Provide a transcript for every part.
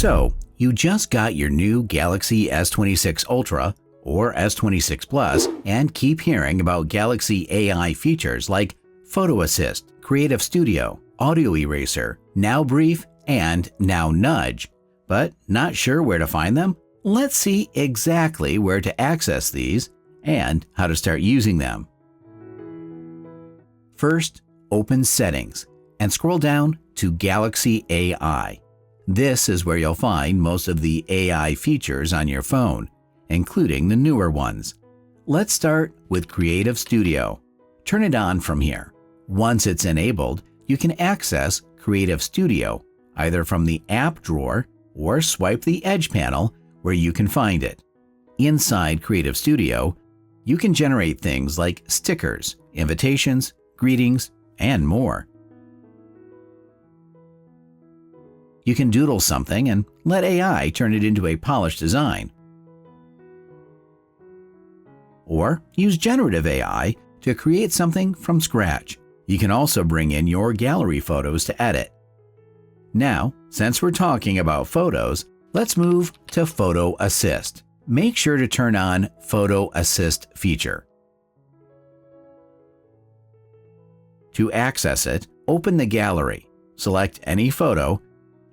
So, you just got your new Galaxy S26 Ultra or S26 Plus and keep hearing about Galaxy AI features like Photo Assist, Creative Studio, Audio Eraser, Now Brief, and Now Nudge, but not sure where to find them? Let's see exactly where to access these and how to start using them. First, open Settings and scroll down to Galaxy AI. This is where you'll find most of the AI features on your phone, including the newer ones. Let's start with Creative Studio. Turn it on from here. Once it's enabled, you can access Creative Studio either from the app drawer or swipe the Edge panel where you can find it. Inside Creative Studio, you can generate things like stickers, invitations, greetings, and more. You can doodle something and let AI turn it into a polished design. Or use generative AI to create something from scratch. You can also bring in your gallery photos to edit. Now, since we're talking about photos, let's move to Photo Assist. Make sure to turn on Photo Assist feature. To access it, open the gallery, select any photo,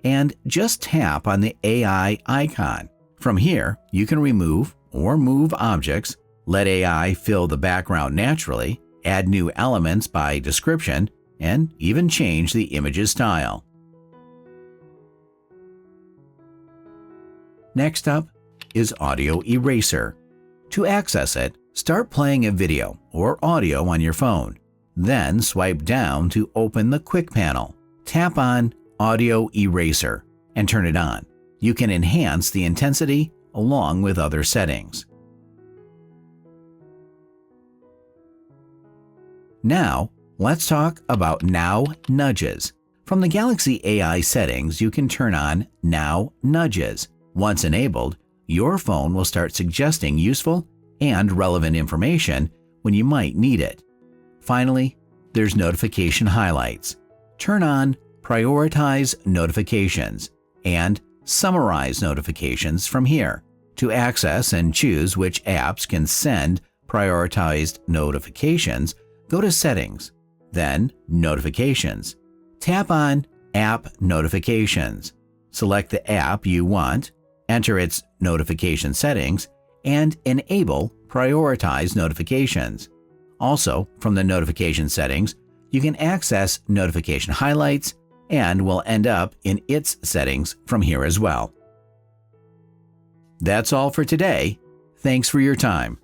and just tap on the AI icon. From here, you can remove or move objects, let AI fill the background naturally, add new elements by description, and even change the image's style. Next up is Audio Eraser. To access it, start playing a video or audio on your phone. Then swipe down to open the Quick panel. Tap on Audio Eraser and turn it on. You can enhance the intensity along with other settings. Now, let's talk about Now Nudges. From the Galaxy AI settings, you can turn on Now Nudges. Once enabled, your phone will start suggesting useful and relevant information when you might need it. Finally, there's Notification Highlights. Turn on Prioritize Notifications and Summarize Notifications from here. To access and choose which apps can send prioritized notifications, go to Settings, then Notifications. Tap on App Notifications. Select the app you want, enter its notification settings, and enable Prioritize Notifications. Also, from the notification settings, you can access Notification Highlights and will end up in its settings from here as well. That's all for today. Thanks for your time.